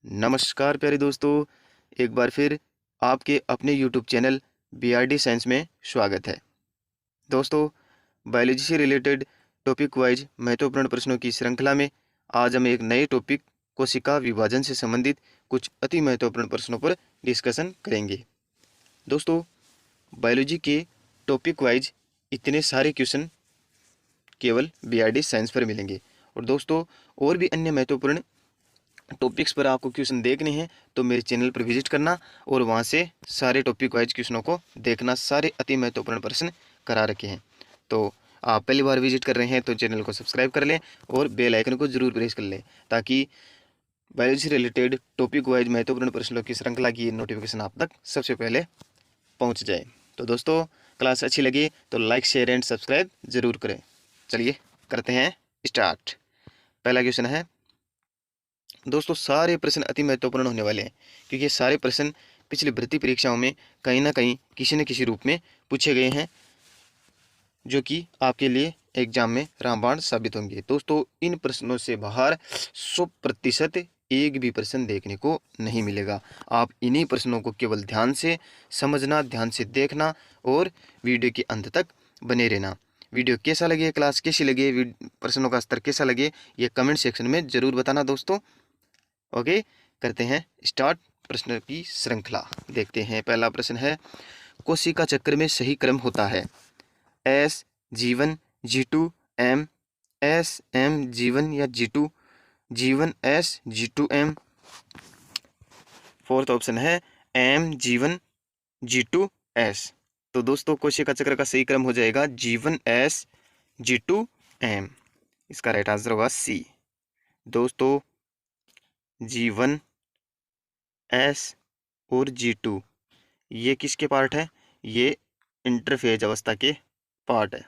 नमस्कार प्यारे दोस्तों, एक बार फिर आपके अपने यूट्यूब चैनल बीआरडी साइंस में स्वागत है। दोस्तों, बायोलॉजी से रिलेटेड टॉपिक वाइज महत्वपूर्ण प्रश्नों की श्रृंखला में आज हम एक नए टॉपिक कोशिका विभाजन से संबंधित कुछ अति महत्वपूर्ण प्रश्नों पर डिस्कशन करेंगे। दोस्तों, बायोलॉजी के टॉपिक वाइज इतने सारे क्वेश्चन केवल बीआरडी साइंस पर मिलेंगे और दोस्तों और भी अन्य महत्वपूर्ण टॉपिक्स पर आपको क्वेश्चन देखने हैं तो मेरे चैनल पर विजिट करना और वहां से सारे टॉपिक वाइज क्वेश्चनों को देखना। सारे अति महत्वपूर्ण प्रश्न करा रखे हैं। तो आप पहली बार विजिट कर रहे हैं तो चैनल को सब्सक्राइब कर लें और बेल आइकन को जरूर प्रेस कर लें ताकि बायोलॉजी से रिलेटेड टॉपिक वाइज महत्वपूर्ण प्रश्नों की श्रृंखला की नोटिफिकेशन आप तक सबसे पहले पहुँच जाए। तो दोस्तों, क्लास अच्छी लगी तो लाइक शेयर एंड सब्सक्राइब जरूर करें। चलिए करते हैं स्टार्ट। पहला क्वेश्चन है दोस्तों, सारे प्रश्न अति महत्वपूर्ण होने वाले हैं क्योंकि ये सारे प्रश्न पिछली भर्ती परीक्षाओं में कहीं ना कहीं किसी न किसी रूप में पूछे गए हैं जो कि आपके लिए एग्जाम में रामबाण साबित होंगे। दोस्तों, इन प्रश्नों से बाहर 100% एक भी प्रश्न देखने को नहीं मिलेगा। आप इन्हीं प्रश्नों को केवल ध्यान से समझना, ध्यान से देखना और वीडियो के अंत तक बने रहना। वीडियो कैसा लगे, क्लास कैसी लगे, प्रश्नों का स्तर कैसा लगे, ये कमेंट सेक्शन में ज़रूर बताना दोस्तों। ओके, करते हैं स्टार्ट प्रश्न की श्रृंखला। देखते हैं, पहला प्रश्न है कोशिका चक्र में सही क्रम होता है S G1 G2 M, S M G1 या G2 G1 S G2 M। Fourth option है M G1 G2 S। तो दोस्तों, कोशिका चक्र का सही क्रम हो जाएगा G1 S G2 M। इसका राइट आंसर होगा C। दोस्तों, G1 S और G2 ये किसके पार्ट है? ये इंटरफेज अवस्था के पार्ट है।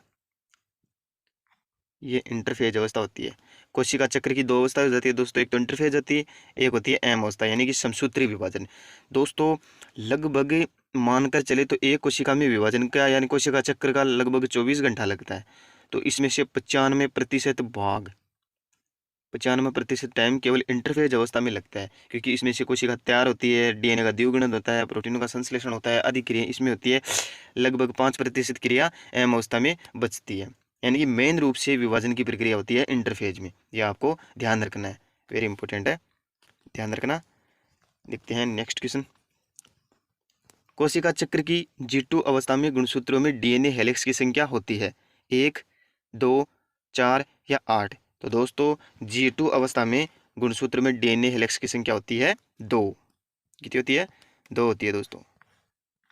ये इंटरफेज अवस्था होती है। कोशिका चक्र की दो अवस्था हो जाती है दोस्तों, एक तो इंटरफेज होती है, एक होती है एम अवस्था यानी कि समसूत्री विभाजन। दोस्तों, लगभग मानकर चले तो एक कोशिका में विभाजन का यानी कोशिका चक्र का लगभग 24 घंटा लगता है। तो इसमें से 95% भाग 95% टाइम केवल इंटरफेज अवस्था में लगता है क्योंकि इसमें से कोशिका तैयार होती है, डीएनए का द्विगुणन होता है, प्रोटीनों का संश्लेषण होता है, आदि क्रिया इसमें होती है। लगभग 5% क्रिया एम अवस्था में बचती है यानी कि मेन रूप से विभाजन की प्रक्रिया होती है इंटरफेज में। यह आपको ध्यान रखना है, वेरी इंपॉर्टेंट है, ध्यान रखना। देखते हैं नेक्स्ट क्वेश्चन। कोशिका चक्र की G2 अवस्था में गुणसूत्रों में डीएनए हेलिक्स की संख्या होती है 1, 2, 4 या 8। तो दोस्तों, G2 अवस्था में गुणसूत्र में डीएनए हेलिक्स की संख्या होती है 2। कितनी होती है? 2 होती है दोस्तों,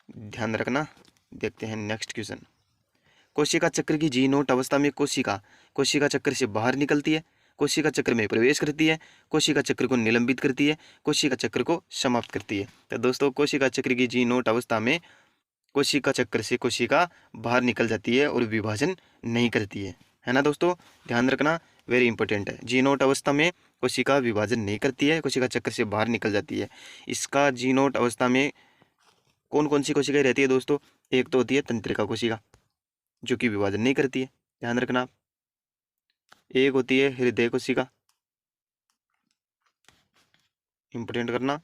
ध्यान रखना। देखते हैं नेक्स्ट क्वेश्चन। कोशिका चक्र की G0 अवस्था में कोशिका कोशिका चक्र से बाहर निकलती है, कोशिका चक्र में प्रवेश करती है, कोशिका चक्र को निलंबित करती है, कोशिका चक्र को समाप्त करती है। तो दोस्तों, कोशिका चक्र की G0 अवस्था में कोशिका चक्र से कोशिका बाहर निकल जाती है और विभाजन नहीं करती है ना दोस्तों, ध्यान रखना, वेरी इंपॉर्टेंट है। G0 अवस्था में कोशिका विभाजन नहीं करती है, कोशिका चक्र से बाहर निकल जाती है। इसका G0 अवस्था में कौन कौन सी कोशिकाएं रहती है दोस्तों? एक तो होती है तंत्रिका कोशिका जो कि विभाजन नहीं करती है, ध्यान रखना आप। एक होती है हृदय कोशिका, इंपोर्टेंट करना,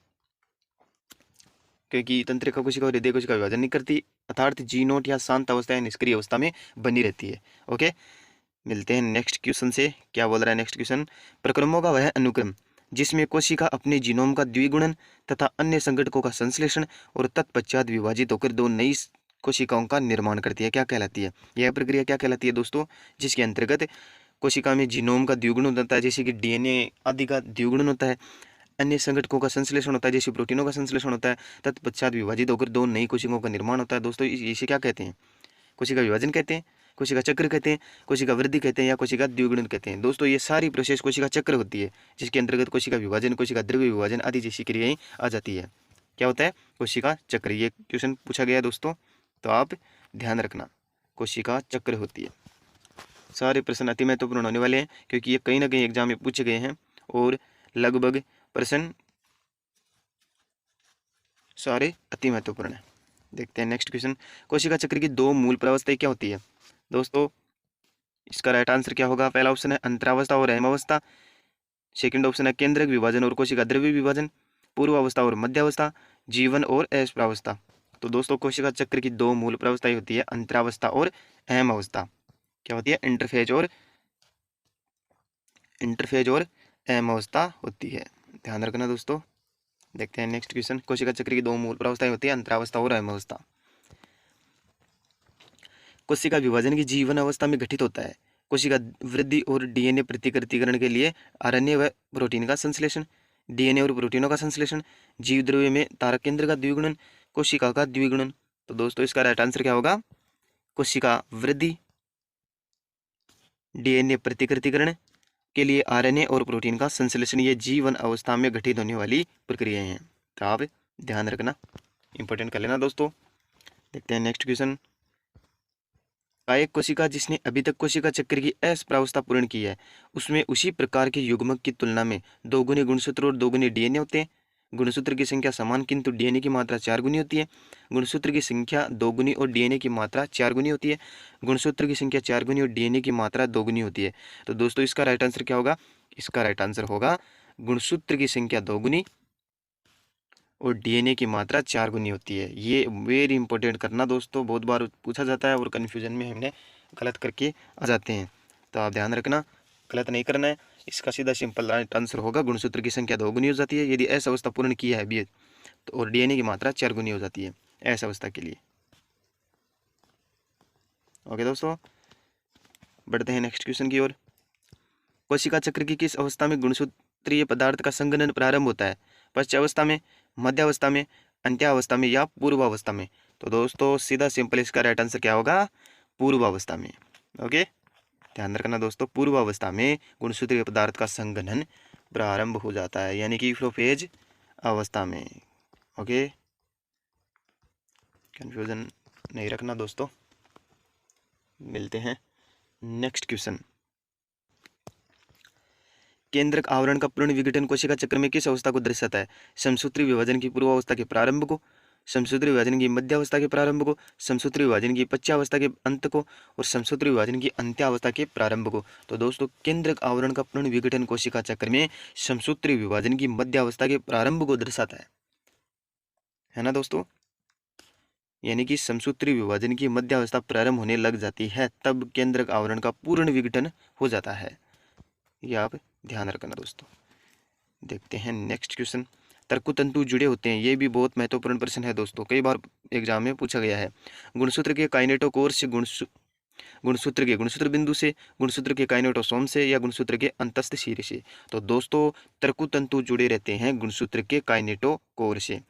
क्योंकि तंत्रिका कोशिका और हृदय कोशिका विभाजन नहीं करती, अर्थात G0 या शांत अवस्था या निष्क्रिय अवस्था में बनी रहती है। ओके, मिलते हैं नेक्स्ट क्वेश्चन से। क्या बोल रहा है नेक्स्ट क्वेश्चन? प्रक्रमों का वह अनुक्रम जिसमें कोशिका अपने जीनोम का द्विगुणन तथा अन्य संघटकों का संश्लेषण और तत्पश्चात विभाजित होकर दो नई कोशिकाओं का निर्माण करती है, क्या कहलाती है? यह प्रक्रिया क्या कहलाती है दोस्तों? जिसके अंतर्गत कोशिका में जीनोम का द्विगुणन होता है, जैसे कि डीएनए आदि का द्विगुणन होता है, अन्य संघटकों का संश्लेषण होता है, जैसे प्रोटीनों का संश्लेषण होता है, तत्पश्चात विभाजित होकर दो नई कोशिकाओं का निर्माण होता है। दोस्तों, इसे क्या कहते हैं? कोशिका विभाजन कहते हैं, कोशिका चक्र कहते हैं, कोशिका वृद्धि कहते हैं या कोशिका द्विगुणन कहते हैं। दोस्तों, ये सारी प्रोसेस कोशिका चक्र होती है जिसके अंतर्गत कोशिका विभाजन, कोशिका द्रव्य विभाजन आदि जैसी क्रियाएं आ जाती है। क्या होता है? कोशिका चक्र। ये क्वेश्चन पूछा गया दोस्तों, तो आप ध्यान रखना, कोशिका चक्र होती है। सारे प्रश्न अति महत्वपूर्ण होने वाले हैं क्योंकि ये कहीं ना कहीं एग्जाम में पूछे गए हैं और लगभग प्रश्न सारे अति महत्वपूर्ण है। देखते हैं नेक्स्ट क्वेश्चन। कोशिका चक्र की दो मूल प्रावस्थाएं क्या होती है दोस्तों? इसका राइट आंसर क्या होगा? पहला ऑप्शन है अंतरावस्था और अहमावस्था, सेकंड ऑप्शन है केंद्रक विभाजन और कोशिका द्रव्य विभाजन, पूर्वावस्था और मध्यावस्था, जीवन और अवस्था। तो दोस्तों कोशिका चक्र की दो मूल प्रावस्थाएं होती है, अंतरावस्था और अहम अवस्था। क्या होती है? इंटरफेज और अहम अवस्था होती है, ध्यान रखना दोस्तों। देखते हैं नेक्स्ट क्वेश्चन। कोशिका चक्र की दो मूल प्रावस्थाएं होती है, अंतरावस्था और अहम अवस्था। कोशिका विभाजन की जीवन अवस्था में घटित होता है। कोशिका वृद्धि और डीएनए प्रतिकृतिकरण के लिए आरएनए व प्रोटीन का संश्लेषण, डीएनए और प्रोटीनों का संश्लेषण, जीव द्रव्य में तारक केंद्र का द्विगुणन, कोशिका का द्विगुणन। तो दोस्तों इसका राइट आंसर क्या होगा? कोशिका वृद्धि, डीएनए प्रतिकृतिकरण के लिए आरएनए और प्रोटीन का संश्लेषण, ये जीवन अवस्था में घटित होने वाली प्रक्रियाएं हैं। तो आप ध्यान रखना, इंपॉर्टेंट कर लेना दोस्तों। देखते हैं नेक्स्ट क्वेश्चन। एक कोशिका जिसने अभी तक कोशिका चक्र की अप्रावस्था पूर्ण की है, उसमें उसी प्रकार के युग्मक की तुलना में 2 गुनी गुणसूत्र और 2 गुनी डीएनए होते हैं। गुणसूत्र की संख्या समान किंतु डीएनए की मात्रा 4 गुनी होती है। गुणसूत्र की संख्या 2 गुनी और डीएनए की मात्रा 4 गुनी होती है। गुणसूत्र की संख्या 4 गुनी और डीएनए की मात्रा 2 गुनी होती है। तो दोस्तों इसका राइट आंसर क्या होगा? इसका राइट आंसर होगा गुणसूत्र की संख्या 2 गुनी और डीएनए की मात्रा 4 गुनी होती है। ये वेरी इंपॉर्टेंट करना दोस्तों, बहुत बार पूछा जाता है और कन्फ्यूजन में हमने गलत करके आ जाते हैं। तो आप ध्यान रखना, गलत नहीं करना है। इसका सीधा सिंपल राइट आंसर होगा गुणसूत्र की संख्या 2 गुनी हो जाती है यदि ऐसा अवस्था पूर्ण किया है बी, तो और डीएनए की मात्रा 4 गुनी हो जाती है ऐसा अवस्था के लिए। ओके दोस्तों, बढ़ते हैं नेक्स्ट क्वेश्चन की ओर। कोशिका चक्र की किस अवस्था में गुणसूत्रीय पदार्थ का संघनन प्रारंभ होता है? पश्चावस्था में, मध्यावस्था में, अंत्यावस्था में या पूर्वावस्था में? तो दोस्तों सीधा सिंपल इसका राइट आंसर क्या होगा? पूर्वावस्था में। ओके, ध्यान रखना दोस्तों, पूर्वावस्था में गुणसूत्रीय पदार्थ का संघनन प्रारंभ हो जाता है, यानी कि प्रोफेज अवस्था में। ओके, कंफ्यूजन नहीं रखना दोस्तों। मिलते हैं नेक्स्ट क्वेश्चन। केंद्रक आवरण का पूर्ण विघटन कोशिका चक्र में किस अवस्था को दर्शाता है? समसूत्री विभाजन की पूर्वावस्था के प्रारंभ को, समसूत्री विभाजन की मध्यावस्था के प्रारंभ को, समसूत्री विभाजन की पश्चावस्था के अंत को और समसूत्री विभाजन की अंत्यावस्था के प्रारंभ को। तो दोस्तों केंद्रक आवरण का पूर्ण विघटन कोशिका चक्र में समसूत्री विभाजन की मध्यावस्था के प्रारंभ को दर्शाता है ना दोस्तों। यानी कि समसूत्री विभाजन की मध्यावस्था प्रारंभ होने लग जाती है तब केंद्रक आवरण का पूर्ण विघटन हो जाता है। ये आप ध्यान रखना दोस्तों। देखते हैं नेक्स्ट क्वेश्चन। तर्कतंतु जुड़े होते हैं, ये भी बहुत महत्वपूर्ण प्रश्न है दोस्तों, कई बार एग्जाम में पूछा गया है। गुणसूत्र के काइनेटोकोर से, गुणसूत्र के गुणसूत्र बिंदु से, गुणसूत्र के काइनेटोसोम से या गुणसूत्र के अंतस्थ सिरे से? तो दोस्तों तर्कतंतु जुड़े रहते हैं गुणसूत्र के काइनेटोकोर से।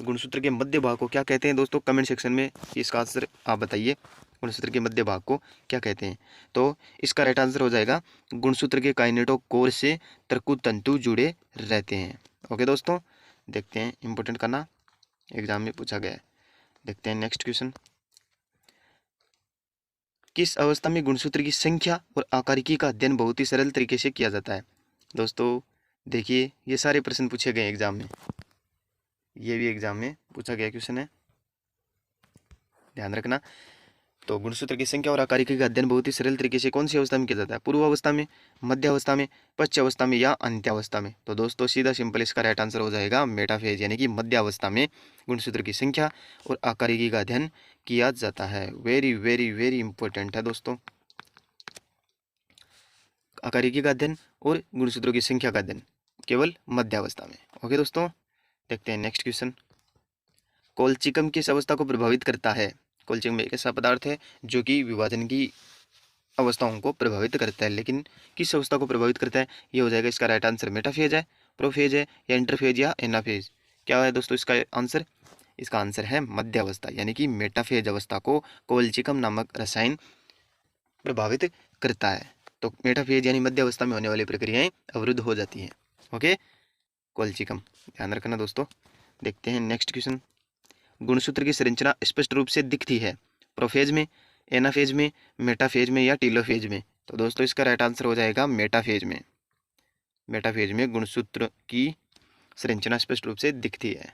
गुणसूत्र के मध्य भाग को क्या कहते हैं दोस्तों? कमेंट सेक्शन में इसका आंसर आप बताइए, गुणसूत्र के मध्य भाग को क्या कहते हैं? तो इसका राइट आंसर हो जाएगा गुणसूत्र के काइनेटोकोर से तर्कतंतु जुड़े रहते हैं। ओके दोस्तों, देखते हैं, इंपॉर्टेंट करना, एग्जाम में पूछा गया है। देखते हैं नेक्स्ट क्वेश्चन। किस अवस्था में गुणसूत्र की संख्या और आकारिकी का अध्ययन बहुत ही सरल तरीके से किया जाता है? दोस्तों देखिए ये सारे प्रश्न पूछे गए एग्जाम में, ये भी एग्जाम में पूछा गया क्वेश्चन है, ध्यान रखना। तो गुणसूत्र की संख्या और आकारिकी का अध्ययन बहुत ही सरल तरीके से कौन सी अवस्था में किया जाता है? पूर्वावस्था में, मध्यावस्था में, पश्चावस्था में या अंत्यावस्था में? तो दोस्तों सीधा सिंपल इसका राइट आंसर हो जाएगा मेटाफेज, यानी कि मध्यावस्था में गुणसूत्र की संख्या और आकारिकी का अध्ययन किया जाता है। वेरी वेरी वेरी इंपॉर्टेंट है दोस्तों, आकारिकी का अध्ययन और गुणसूत्रों की संख्या का अध्ययन केवल मध्यावस्था में। ओके दोस्तों, देखते हैं नेक्स्ट क्वेश्चन। कोलचिकम किस अवस्था को प्रभावित करता है? कोलचिकम एक ऐसा पदार्थ है जो कि विभाजन की अवस्थाओं को प्रभावित करता है, लेकिन किस अवस्था को प्रभावित करता है? ये हो जाएगा इसका राइट आंसर मेटाफेज है, प्रोफेज है या इंटरफेज या एनाफेज? क्या है दोस्तों इसका आंसर? इसका आंसर है मध्यावस्था, यानी कि मेटाफेज अवस्था को कोलचिकम नामक रसायन प्रभावित करता है। तो मेटाफेज यानी मध्य अवस्था में होने वाली प्रक्रियाएं अवरुद्ध हो जाती हैं। ओके, कोलचिकम, ध्यान रखना दोस्तों। देखते हैं नेक्स्ट क्वेश्चन। गुणसूत्र की संरचना स्पष्ट रूप से दिखती है प्रोफेज में, एनाफेज में, मेटाफेज में या टीलोफेज में? तो दोस्तों इसका राइट आंसर हो जाएगा मेटाफेज में। मेटाफेज में गुणसूत्र की संरचना स्पष्ट रूप से दिखती है।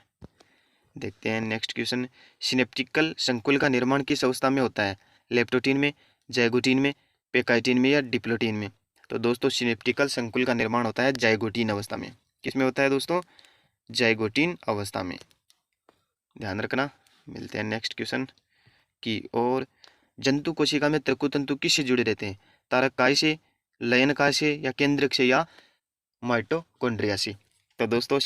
देखते हैं नेक्स्ट क्वेश्चन। सिनेप्टिकल संकुल का निर्माण किस अवस्था में होता है? लेप्टोटीन में, जाइगोटीन में, पेकाइटिन में या डिप्लोटीन में? तो दोस्तों सिनेप्टिकल संकुल का निर्माण होता है जाइगोटीन अवस्था में। किस में होता है दोस्तों? जाइगोटीन अवस्था में। ध्यान रखना। मिलते हैं नेक्स्ट क्वेश्चन की ओर। जंतु कोशिका में तंतु किससे जुड़े रहते हैं? तारक काय से, लयन काय से, या केंद्रक से, या माइटोकॉन्ड्रिया से? तो दोस्तों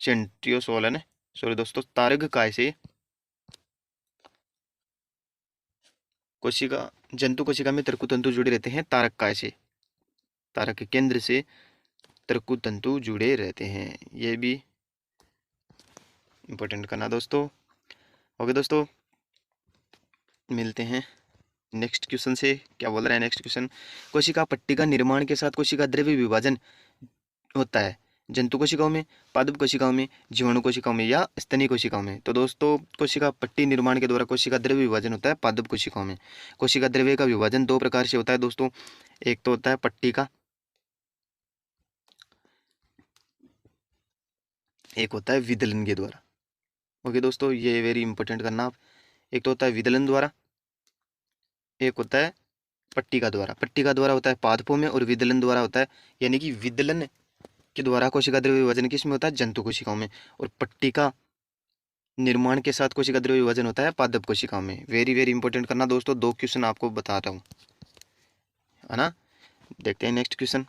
सेंट्रियोसोलन सॉरी दोस्तों, तारक काय से कोशिका जंतु कोशिका में तंतु जुड़े रहते हैं तारक काय से, तारक के केंद्र से तंतु जुड़े रहते हैं। ये भी इंपॉर्टेंट करना दोस्तों। ओके दोस्तों, मिलते हैं नेक्स्ट क्वेश्चन से। क्या बोल रहा है नेक्स्ट क्वेश्चन? कोशिका पट्टी का निर्माण के साथ कोशिका द्रव्य विभाजन होता है जंतु कोशिकाओं में, पादप कोशिकाओं में, जीवाणु कोशिकाओं में, या स्तनीय कोशिकाओं में? तो दोस्तों कोशिका पट्टी निर्माण के द्वारा कोशिका द्रव्य विभाजन होता है पादप कोशिकाओं में। कोशिका द्रव्य का विभाजन दो प्रकार से होता है दोस्तों। एक तो होता है पट्टी का, एक होता है विदलन के द्वारा। ओके दोस्तों, ये वेरी इंपॉर्टेंट करना आप। एक तो होता है विदलन द्वारा, एक होता है पट्टी का द्वारा। पट्टी का द्वारा होता है पादपों में, और विदलन द्वारा होता है, यानी कि विदलन के द्वारा कोशिका द्रव्य विभाजन किस में होता है? जंतु कोशिकाओं में। और पट्टी का निर्माण के साथ कोशिका द्रव्य विभाजन होता है पादप कोशिकाओं में। वेरी वेरी इंपॉर्टेंट करना दोस्तों, दो क्वेश्चन आपको बता रहा हूँ, है ना। देखते हैं नेक्स्ट क्वेश्चन।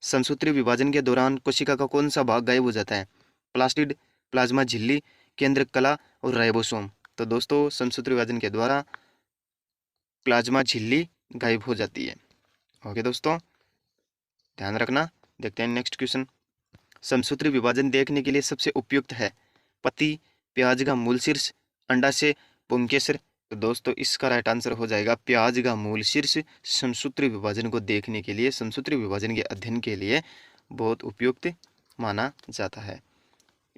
समसूत्री विभाजन के दौरान कोशिका का कौन सा भाग गायब हो जाता है? प्लास्टिड, प्लाज्मा झिल्ली, केंद्रक कला, और राइबोसोम? तो दोस्तों समसूत्री विभाजन के द्वारा प्लाज्मा झिल्ली गायब हो जाती है। ओके दोस्तों, ध्यान रखना। देखते हैं नेक्स्ट क्वेश्चन। समसूत्री विभाजन देखने के लिए सबसे उपयुक्त है पत्ती, प्याज का मूल शीर्ष, अंडाशय, पुंकेसर? तो दोस्तों इसका राइट आंसर हो जाएगा प्याज का मूल शीर्ष समसूत्री विभाजन को देखने के लिए, समसूत्री विभाजन के अध्ययन के लिए बहुत उपयुक्त माना जाता है।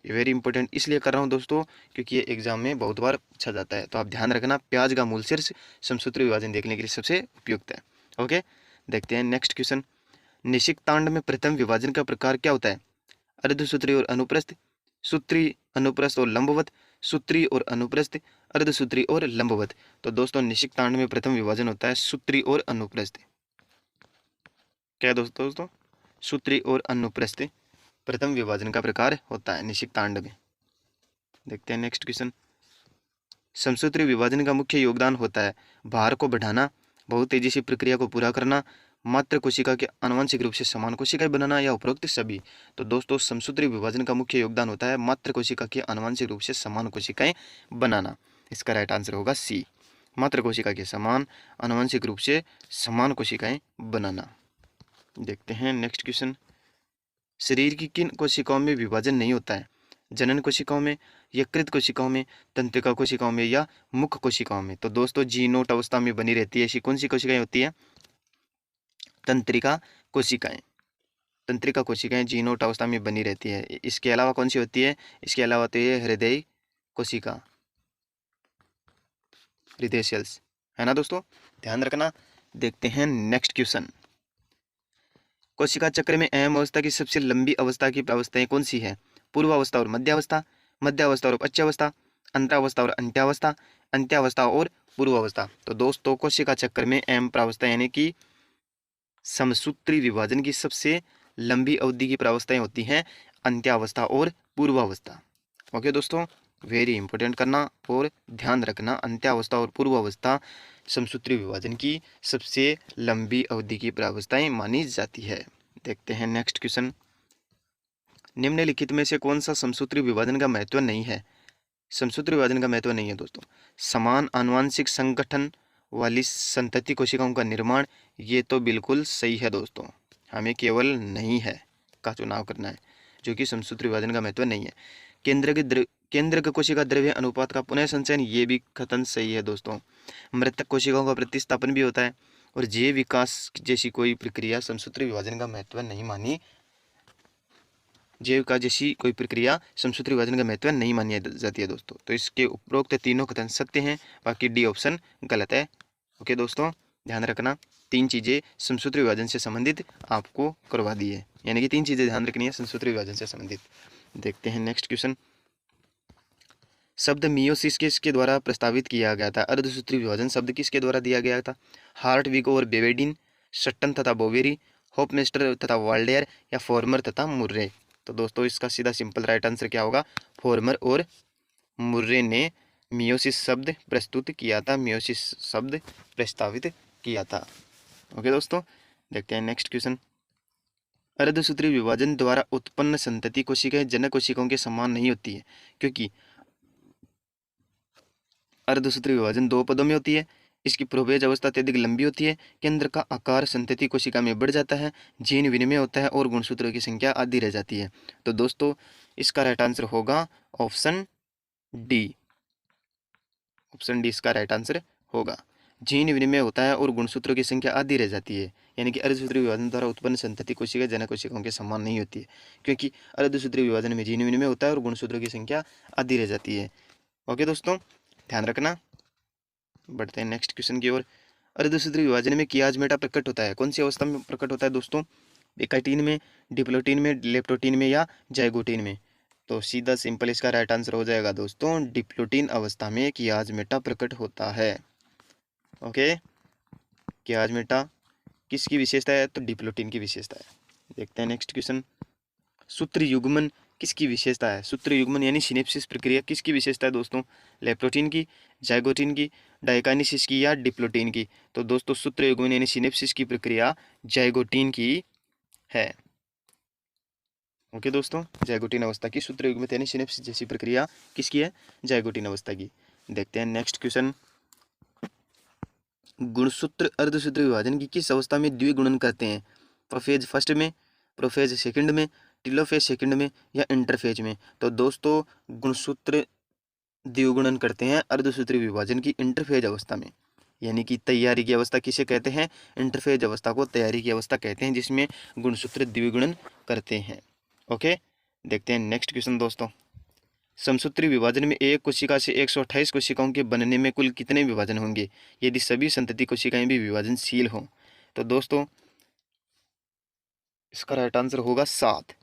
ये वेरी इंपॉर्टेंट इसलिए कर रहा हूँ दोस्तों क्योंकि ये एग्जाम में बहुत बार पूछा जाता है। तो आप ध्यान रखना, प्याज का मूल शीर्ष समसूत्री विभाजन देखने के लिए सबसे उपयुक्त है। ओके, देखते हैं नेक्स्ट क्वेश्चन। निषिक्तांड में प्रथम विभाजन का प्रकार क्या होता है? अर्धसूत्री और अनुप्रस्थ, सूत्री, अनुप्रस्थ और लंबवत, सूत्री और अनुप्रस्थ, अर्धसूत्री और लंबवत? तो दोस्तों निषिक्तांड में प्रथम विभाजन होता है सूत्री और अनुप्रस्थ। क्या दोस्तों? सूत्री और अनुप्रस्थ प्रथम विभाजन का प्रकार होता है निषिक्तांड में। देखते हैं नेक्स्ट क्वेश्चन। समसूत्री विभाजन का मुख्य योगदान होता है भार को बढ़ाना, बहुत तेजी से प्रक्रिया को पूरा करना, मात्र कोशिका के आनुवंशिक रूप से समान कोशिकाएं बनाना, या उपरोक्त सभी? तो दोस्तों समसूत्री विभाजन का मुख्य योगदान होता है मात्र कोशिका के आनुवंशिक रूप से समान कोशिकाएं बनाना। इसका राइट आंसर होगा सी, मात्र कोशिका के समान आनुवंशिक रूप से समान कोशिकाएं बनाना। देखते हैं नेक्स्ट क्वेश्चन। शरीर की किन कोशिकाओं में विभाजन नहीं होता है? जनन कोशिकाओं में, यकृत कोशिकाओं में, तंत्रिका कोशिकाओं में, या मुख कोशिकाओं में? तो दोस्तों जी नोट अवस्था में बनी रहती है ऐसी कौन सी कोशिकाएं होती है? तंत्रिका कोशिकाएं। तंत्रिका कोशिकाएं जी नोट अवस्था में बनी रहती है। इसके अलावा कौन सी होती है? इसके अलावा होती है हृदय कोशिका, हृदय सेल्स, है ना दोस्तों, ध्यान रखना। देखते हैं नेक्स्ट क्वेश्चन। कोशिका चक्र में अहम अवस्था की सबसे लंबी अवस्था की अवस्थाएं कौन सी है? पूर्वावस्था और मध्यावस्था, मध्यावस्था और पश्चावस्था, अंतरावस्था और अंत्यावस्था, अंत्यावस्था और पूर्वावस्था? तो दोस्तों कोशिका चक्र में अहम प्रावस्था यानी कि समसूत्री विभाजन की सबसे लंबी अवधि की प्रावस्थाएं होती हैं अंत्यावस्था और पूर्वावस्था। ओके दोस्तों, वेरी इंपॉर्टेंट करना और ध्यान रखना, अंत्यावस्था और पूर्वावस्था समसूत्री विभाजन की सबसे लंबी अवधि की प्रावस्थाएं मानी जाती है। देखते हैं नेक्स्ट क्वेश्चन। निम्नलिखित में से कौन सा समसूत्री विभाजन का महत्व नहीं है? समसूत्री विभाजन का महत्व नहीं है दोस्तों। समान आनुवंशिक संगठन वाली संतति कोशिकाओं का निर्माण, ये तो बिल्कुल सही है दोस्तों। हमें केवल नहीं है का चुनाव करना है, जो कि समसूत्री विभाजन का महत्व नहीं है। केंद्रक कोशिका द्रव्य अनुपात का पुनः संचयन, ये भी कथन सही है दोस्तों। मृतक कोशिकाओं का प्रतिस्थापन भी होता है, और जैव विकास जैसी कोई प्रक्रिया समसूत्री विभाजन का महत्व नहीं मानी, जैव विकास जैसी कोई प्रक्रिया समसूत्री विभाजन का महत्व नहीं मानी जाती है दोस्तों। तो इसके उपरोक्त तीनों कथन सत्य हैं, बाकी डी ऑप्शन गलत है। ओके दोस्तों, ध्यान रखना, तीन चीज़ें समसूत्री विभाजन से संबंधित आपको करवा दी है, यानी कि तीन चीज़ें ध्यान रखनी है समसूत्री विभाजन से संबंधित। देखते हैं नेक्स्ट क्वेश्चन। शब्द मियोसिस किसके द्वारा प्रस्तावित किया गया था? अर्धसूत्री विभाजन शब्द किसके द्वारा दिया गया था? हार्टविग और बेवेडिन, सट्टन तथा बोवेरी, होपमेस्टर तथा वाल्डेयर, या फॉर्मर तथा मुर्रे? तो दोस्तों इसका सीधा सिंपल राइट आंसर क्या होगा, फॉर्मर और मुर्रे ने मियोसिस शब्द प्रस्तुत किया था, मियोसिस शब्द प्रस्तावित किया था। ओके दोस्तों, देखते हैं नेक्स्ट क्वेश्चन। अर्धसूत्री विभाजन द्वारा उत्पन्न संतति कोशिकाएं जनक कोशिकाओं के समान नहीं होती है, क्योंकि अर्धसूत्री विभाजन दो पदों में होती है, इसकी प्रोफेज अवस्था अत्यधिक लंबी होती है, केंद्र का आकार संतति कोशिका में बढ़ जाता है, जीन विनिमय होता है और गुणसूत्रों की संख्या आधी रह जाती है। तो दोस्तों इसका राइट आंसर होगा ऑप्शन डी। ऑप्शन डी इसका राइट आंसर होगा। जीन विनिमय होता है और गुणसूत्रों की संख्या आधी रह जाती है, यानी कि अर्धसूत्री विभाजन द्वारा उत्पन्न संतति कोशिका जनक कोशिकाओं के समान नहीं होती है, क्योंकि अर्धसूत्री विभाजन में जीन विनिमय होता है और गुणसूत्रों की संख्या आधी रह जाती है। ओके दोस्तों, ध्यान रखना। बढ़ते हैं नेक्स्ट क्वेश्चन की ओर। अर्धसूत्री विभाजन में कियाज मेटा प्रकट होता है, कौन सी अवस्था में प्रकट होता है दोस्तों? एकाइटिन में, डिप्लोटिन में, लेप्टोटिन में या जाइगोटिन में? तो सीधा सिंपल इसका राइट आंसर हो जाएगा दोस्तों, डिप्लोटिन अवस्था में कियाज मेटा प्रकट होता है। ओके, कियाज मेटा किसकी विशेषता है? तो डिप्लोटिन की विशेषता है। देखते हैं नेक्स्ट क्वेश्चन। सूत्र युग्मन किसकी विशेषता है? सूत्र युग्मन यानी सिनेप्सिस प्रक्रिया किसकी विशेषता है दोस्तों? लेप्टोटिन की, जाइगोटिन की, डाइकाइनेसिस की या डिप्लोटिन की? तो दोस्तों सूत्र युग्मन यानी सिनेप्सिस की प्रक्रिया जाइगोटिन की है। ओके दोस्तों, जाइगोटिन अवस्था की सूत्र युग्मन यानी सिनेप्सिस जैसी प्रक्रिया किसकी है? जाइगोटिन अवस्था की। देखते हैं नेक्स्ट क्वेश्चन। गुणसूत्र अर्धसूत्र विभाजन की किस अवस्था में द्विगुणन करते हैं? प्रोफेज फर्स्ट में, प्रोफेज सेकंड में, टेलोफेज सेकंड में या इंटरफेज में? तो दोस्तों गुणसूत्र द्विगुणन करते हैं अर्धसूत्री विभाजन की इंटरफेज अवस्था में, यानी कि तैयारी की अवस्था किसे कहते हैं? इंटरफेज अवस्था को तैयारी की अवस्था कहते हैं, जिसमें गुणसूत्र द्विगुणन करते हैं। ओके, देखते हैं नेक्स्ट क्वेश्चन दोस्तों। समसूत्री विभाजन में एक कोशिका से 128 कोशिकाओं के बनने में कुल कितने विभाजन होंगे यदि सभी संतति कोशिकाएं भी विभाजनशील हों? तो दोस्तों इसका राइट आंसर होगा 7।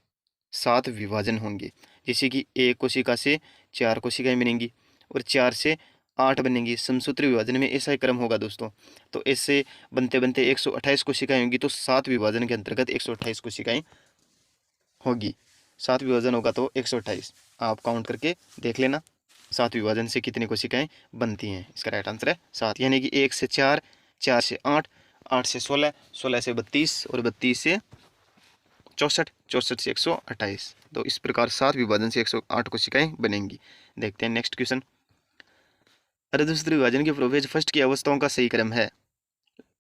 7 विभाजन होंगे, जैसे कि एक कोशिका से 4 कोशिकाएं बनेंगी और 4 से 8 बनेंगी। समसूत्री विभाजन में ऐसा ही क्रम होगा दोस्तों। तो इससे बनते बनते 128 कोशिकाएं होंगी, तो 7 विभाजन के अंतर्गत 128 कोशिकाएं होगी। 7 विभाजन होगा तो 128, आप काउंट करके देख लेना 7 विभाजन से कितनी कोशिकाएं बनती हैं। इसका राइट आंसर है 7, यानी कि 1 से 4, 4 से 8, 8 से 16, 16 से 32 और 32 से 64, 64 से 128। तो इस प्रकार 7 विभाजन से 108 कोशिकाएं बनेंगी। देखते हैं नेक्स्ट क्वेश्चन। अर्धसूत्री विभाजन के प्रोफेज फर्स्ट की अवस्थाओं का सही क्रम है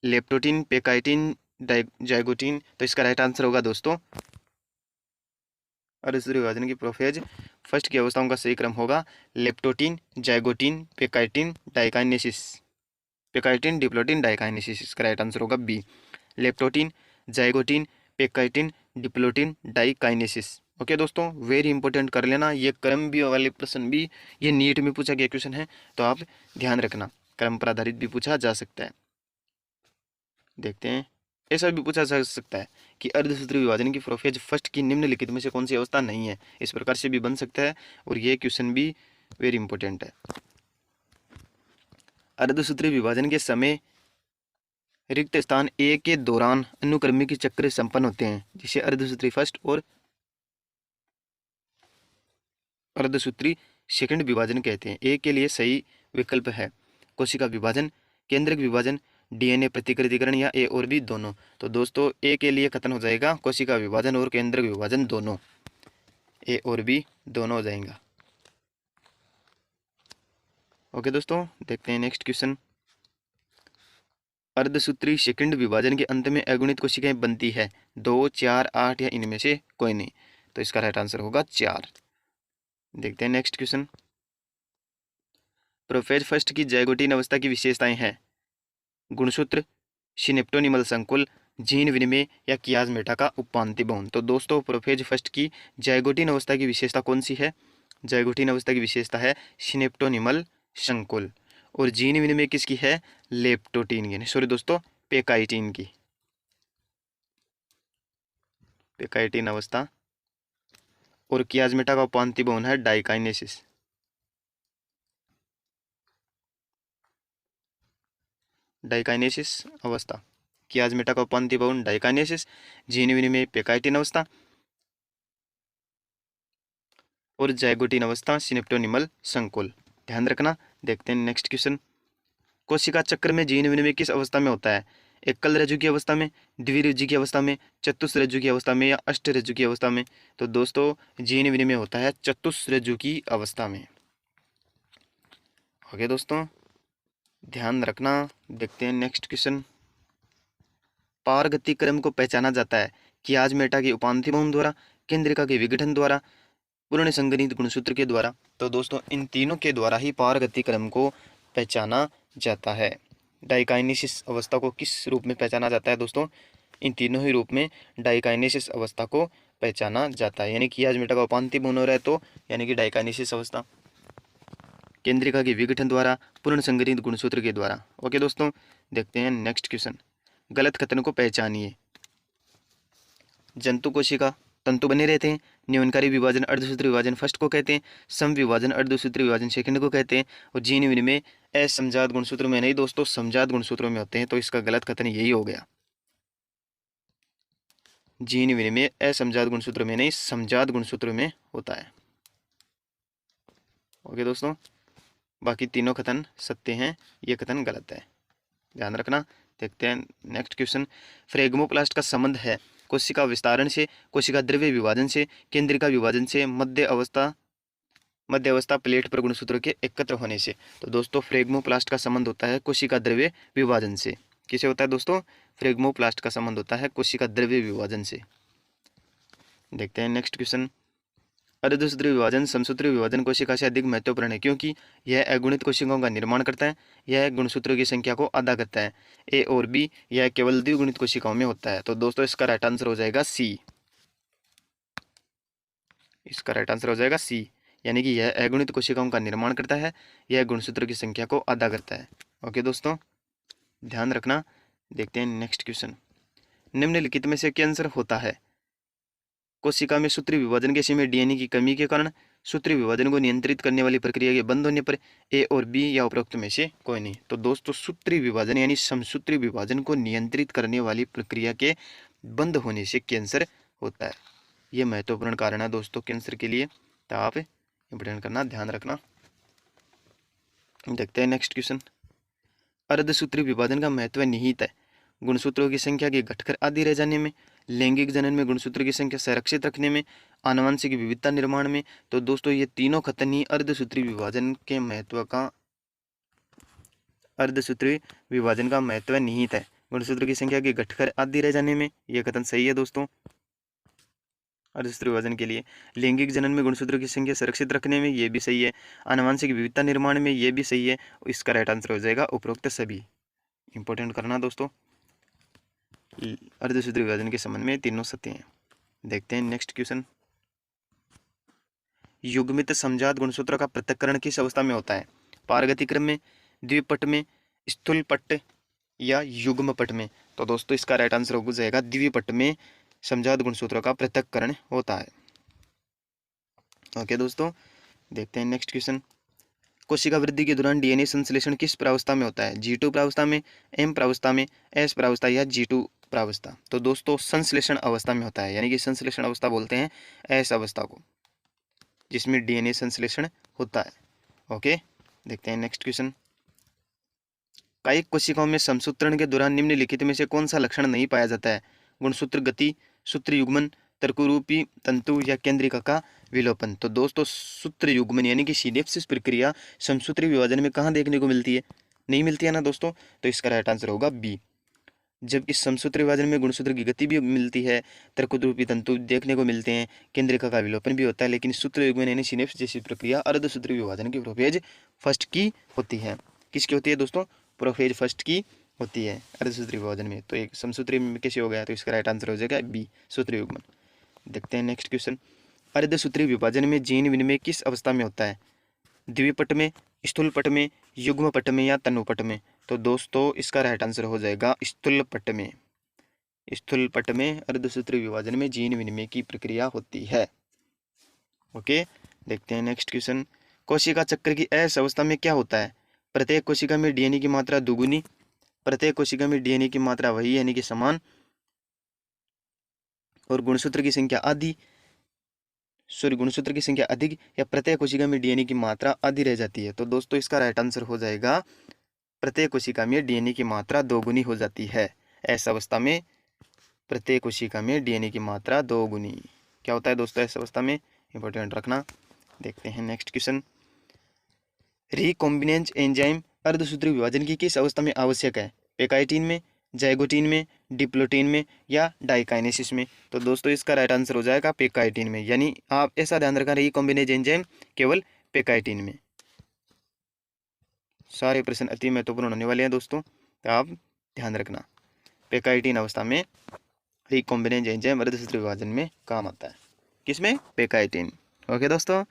लेप्टोटिन, पेकाइटिन, जाइगोटिन? तो इसका राइट आंसर होगा दोस्तों, अर्धसूत्री विभाजन की प्रोफेज फर्स्ट की अवस्थाओं का सही क्रम होगा leptotene, zygotene, pachytene, diakinesis. Pachytene, diplotene, diakinesis. इसका राइट आंसर होगा B, leptotene, zygotene, pachytene, diplotene, diakinesis. Okay दोस्तों, वेरी इंपॉर्टेंट कर लेना, ये क्रम भी वाले प्रश्न भी ये नीट में पूछा गया क्वेश्चन है, तो आप ध्यान रखना, क्रम पर आधारित भी पूछा जा सकता है। देखते हैं, ऐसा भी पूछा जा सकता है कि अर्धसूत्री विभाजन की प्रोफेज फर्स्ट की निम्नलिखित में से कौन सी अवस्था नहीं है? इस प्रकार से भी बन सकता है, और ये क्वेश्चन भी वेरी इंपॉर्टेंट है। अर्धसूत्री विभाजन के समय रिक्त स्थान ए के दौरान अनुक्रमिक चक्र संपन्न होते हैं, जिसे अर्धसूत्री फर्स्ट और अर्धसूत्री सेकंड विभाजन कहते हैं। ए के लिए सही विकल्प है कोशिका विभाजन, केंद्रक विभाजन, डीएनए प्रतिकृतिकरण या ए और बी दोनों? तो दोस्तों ए के लिए खत्म हो जाएगा कोशिका विभाजन और केंद्रक विभाजन दोनों, ए और बी दोनों हो जाएगा। ओके दोस्तों, देखते हैं नेक्स्ट क्वेश्चन। अर्धसूत्री सेकंड विभाजन के अंत में अगुणित कोशिकाएं बनती है, 2, 4, 8 या इनमें से कोई नहीं? तो इसका राइट आंसर होगा 4। देखते हैं नेक्स्ट क्वेश्चन। प्रोफेज फर्स्ट की जाइगोटिन अवस्था की विशेषताएं हैं गुणसूत्र, सिनेप्टोनिमल संकुल, जीन विनिमय या कियाज मेटा का उपांत्य बहुन? तो दोस्तों प्रोफेज फर्स्ट की जाइगोटिन अवस्था की विशेषता कौन सी है? जाइगोटिन अवस्था की विशेषता है सिनेप्टोनिमल संकुल, और जीन विनिमय किसकी है? लेप्टोटिन की, सॉरी दोस्तों पेकाइटिन की, पेकाइटिन अवस्था। और कियाज मेटा का उपांत्य बहुन है डाइकाइनेसिस। डाइकाइनेसिस अवस्था, कियाज मेटा का उपांत्य बहुन डाइकाइनेसिस, जीन विनिमय पेकाइटिन अवस्था, और जाइगोटीन अवस्था सिनेप्टोनिमल संकुल। ध्यान रखना। देखते हैं नेक्स्ट क्वेश्चन। कोशिका चक्र में जीन विनिमय किस अवस्था में होता है? एकल रज्जु की अवस्था में, द्विरज्जु की अवस्था में, चतुस्रज्जु की अवस्था में या अष्टरज्जु की अवस्था में? तो दोस्तों जीन विनिमय होता है चतुस्रज्जु की अवस्था में। ओके दोस्तों, ध्यान रखना। देखते हैं नेक्स्ट क्वेश्चन। पारगति क्रम को पहचाना जाता है कि आज मेटा के उपांति बहुम द्वारा, केंद्रिका के विघटन द्वारा, पूर्ण संगणित गुणसूत्र के द्वारा। तो दोस्तों इन तीनों के द्वारा ही पारगति क्रम को पहचाना जाता है। डाइकाइनेसिस अवस्था को किस रूप में पहचाना जाता है दोस्तों? इन तीनों ही रूप में डाइकाइनेसिस अवस्था को पहचाना जाता है। यानी कि आज मेटा का उपांति बहुम हो रहा है तो यानी कि डाइकाइनेसिस अवस्था, केंद्रिका के विघटन द्वारा, पूर्ण संगठित गुणसूत्र के द्वारा। ओके दोस्तों, देखते हैं नेक्स्ट क्वेश्चन। गलत कथन को पहचानिए। जंतु कोशिका तंतु बने रहते हैं। न्यूनकारी विभाजन अर्धसूत्री विभाजन फर्स्ट को कहते हैं। सम विभाजन अर्धसूत्री विभाजन सेकंड को कहते हैं। और जीन विनिमय असमजात गुणसूत्र में नहीं दोस्तों, समजात गुणसूत्रों में होते हैं। तो इसका गलत कथन यही हो गया। जीन विनिमय असमजात गुणसूत्र में नहीं, समजात गुणसूत्र में होता है। ओके दोस्तों, बाकी तीनों कथन सत्य हैं, ये कथन गलत है, ध्यान रखना। देखते हैं नेक्स्ट क्वेश्चन। फ्रेगमोप्लास्ट का संबंध है कोशिका विस्तारण से, कोशिका द्रव्य विभाजन से, केंद्रिका विभाजन से, मध्य अवस्था प्लेट पर गुणसूत्र के एकत्र होने से। तो दोस्तों फ्रेगमोप्लास्ट का संबंध होता है कोशिका द्रव्य विभाजन से। किसे होता है दोस्तों? फ्रेगमोप्लास्ट का संबंध होता है कोशिका द्रव्य विभाजन से। देखते हैं नेक्स्ट क्वेश्चन। अर्धसूत्री विभाजन समसूत्री विभाजन कोशिका से अधिक महत्वपूर्ण है क्योंकि यह अगुणित कोशिकाओं का निर्माण करता है, यह गुणसूत्रों की संख्या को आधा करता है। ए और बी, यह केवल द्विगुणित कोशिकाओं में होता है। तो दोस्तों इसका राइट आंसर हो जाएगा सी। इसका राइट आंसर हो जाएगा सी, यानी कि यह अगुणित कोशिकाओं का निर्माण करता है, यह गुणसूत्रों की संख्या को आधा करता है। ओके दोस्तों, ध्यान रखना। देखते हैं नेक्स्ट क्वेश्चन। निम्नलिखित में से क्या आंसर होता है? कोशिका में सूत्री विभाजन के समय डीएनए की कमी के कारण सूत्री विभाजन को नियंत्रित करने वाली प्रक्रिया के बंद होने पर ए और बी या उपरोक्त में से कोई नहीं। तो दोस्तों सूत्री विभाजन यानी समसूत्री विभाजन को नियंत्रित करने वाली प्रक्रिया के बंद होने से कैंसर होता है। ये महत्वपूर्ण कारण है दोस्तों कैंसर के लिए, तो आप इम्पोर्टेंट करना, ध्यान रखना। देखते हैं नेक्स्ट क्वेश्चन। अर्धसूत्री विभाजन का महत्व निहित है गुणसूत्रों की संख्या के घटकर आधी रह जाने में, लैंगिक जनन में गुणसूत्र की संख्या संरक्षित रखने में, आनुवंशिक विविधता निर्माण में। तो दोस्तों ये तीनों कथन ही अर्धसूत्री विभाजन का महत्व निहित है। गुणसूत्र की संख्या के घटकर आधी रह जाने में, यह कथन सही है दोस्तों अर्धसूत्री विभाजन के लिए। लैंगिक जनन में गुणसूत्र की संख्या सुरक्षित रखने में, ये भी सही है। आनुवंशिक विविधता निर्माण में, ये भी सही है। इसका राइट आंसर हो जाएगा उपरोक्त सभी। इंपॉर्टेंट करना दोस्तों, अर्धसूत्री विभाजन के संबंध में तीनों सत्य हैं। देखते हैं नेक्स्ट क्वेश्चन। युग्मित समजात गुणसूत्र का पृथक्करण किस अवस्था में होता है? पारगति क्रम में, द्विपट में, स्थूल पट या युग्म पट में? तो दोस्तों इसका राइट आंसर हो जाएगा द्विपट में समजात गुणसूत्रों का पृथक्करण होता है। ओके दोस्तों, देखते हैं नेक्स्ट क्वेश्चन। कोशिका वृद्धि के दौरान डीएनए संश्लेषण किस प्रावस्था में होता है? G2 प्रावस्था में, M प्रावस्था में, S प्रावस्था या G2 प्रावस्था? तो दोस्तों संश्लेषण अवस्था में होता है, यानी कि संश्लेषण अवस्था बोलते हैं S अवस्था को, जिसमें डीएनए संश्लेषण होता है। ओके, देखते हैं नेक्स्ट क्वेश्चन। कायिक कोशिकाओं में समसूत्रण के दौरान निम्नलिखित में से कौन सा लक्षण नहीं पाया जाता है? गुणसूत्र गति, सूत्र युग्मन, तर्करूपी तंतु या केंद्रिका का विलोपन? तो दोस्तों सूत्र युग्मन यानी कि सिनेप्सिस प्रक्रिया समसूत्री विभाजन में कहाँ देखने को मिलती है? नहीं मिलती है ना दोस्तों, तो इसका राइट आंसर होगा बी। जबकि समसूत्र विभाजन में गुणसूत्र की गति भी मिलती है, तर्करूपी तंतु देखने को मिलते हैं, केंद्रिका का विलोपन भी होता है, लेकिन सूत्र युग्मन यानी सिनेप्स जैसी प्रक्रिया अर्धसूत्री विभाजन के प्रोफेज फर्स्ट की होती है। किसकी होती है दोस्तों? प्रोफेज फर्स्ट की होती है अर्धसूत्री विभाजन में। तो एक समसूत्री में कैसे हो गया? तो इसका राइट आंसर हो जाएगा बी, सूत्र युग्मन। देखते हैं नेक्स्ट क्वेश्चन। अर्धसूत्री विभाजन में जीन विनिमय किस अवस्था में होता है? द्विपट में, स्थूल पट में, युग्म पट में या तनुपट में? तो दोस्तों इसका राइट आंसर हो जाएगा स्थूल पट में। स्थूल पट में अर्धसूत्री विभाजन में जीन विनिमय की प्रक्रिया होती है। ओके, देखते हैं नेक्स्ट क्वेश्चन। कोशिका चक्र की एस अवस्था में क्या होता है? प्रत्येक कोशिका में डीएनए की मात्रा दुगुनी, प्रत्येक कोशिका में डीएनए की मात्रा वही यानी कि समान, और गुणसूत्र की संख्या आधी, सूर्य गुणसूत्र की संख्या अधिक या प्रत्येक कोशिका में डीएनए की मात्रा आधी रह जाती है। तो दोस्तों इसका राइट आंसर हो जाएगा प्रत्येक कोशिका में डीएनए की मात्रा दोगुनी हो जाती है। ऐसा अवस्था में प्रत्येक कोशिका में डीएनए की मात्रा दोगुनी क्या होता है दोस्तों ऐसा अवस्था में, इंपॉर्टेंट रखना। देखते हैं नेक्स्ट क्वेश्चन। रिकॉम्बिनेज एंजाइम अर्धसूत्री विभाजन की किस अवस्था में आवश्यक है? पेकाइटिन में, जाइगोटिन में, डिप्लोटिन में या डाइकाइनेसिस में? तो दोस्तों इसका राइट आंसर हो जाएगा पेकाइटिन में, यानी आप ऐसा ध्यान रखना रिकॉम्बिनेज एंजाइम केवल पेकाइटिन में। सारे प्रश्न अति महत्वपूर्ण होने वाले हैं दोस्तों, तो आप ध्यान रखना पेकाइटिन अवस्था में रिकॉम्बिनेज एंजाइम अर्धसूत्री विभाजन में काम आता है। किसमें? पेकाइटिन। ओके दोस्तों,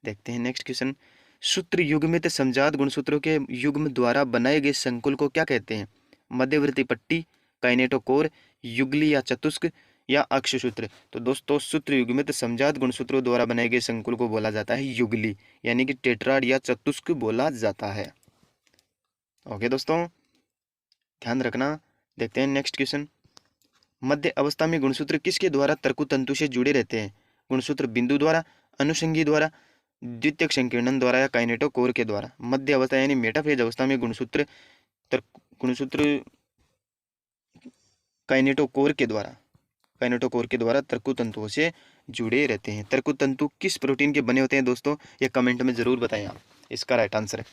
देखते हैं नेक्स्ट क्वेश्चन। सूत्र युग्मित समजात गुणसूत्रों के युग्म द्वारा बनाए गए संकुल को क्या कहते हैं? मध्यवर्ती पट्टी, काइनेटोकोर, युगली या चतुष्क या अक्षसूत्र? तो दोस्तों सूत्र युग्मित समजात गुणसूत्रों द्वारा बनाए गए संकुल को बोला जाता है युगली, यानी कि टेट्राड या चतुष्क बोला जाता है। ओके दोस्तों, ध्यान रखना। देखते हैं नेक्स्ट क्वेश्चन। मध्य अवस्था में गुणसूत्र किसके द्वारा तर्कुतंतु से जुड़े रहते हैं? गुणसूत्र बिंदु द्वारा, अनुषंगी द्वारा, द्वितीयक संकीर्णन द्वारा या काइनेटोकोर के द्वारा? मध्य अवस्था यानी मेटाफेज अवस्था में गुणसूत्र काइनेटोकोर के द्वारा तर्कुतंतुओं से जुड़े रहते हैं। तर्कुतंतु किस प्रोटीन के बने होते हैं दोस्तों? ये कमेंट में जरूर बताएं आप, इसका राइट आंसर है।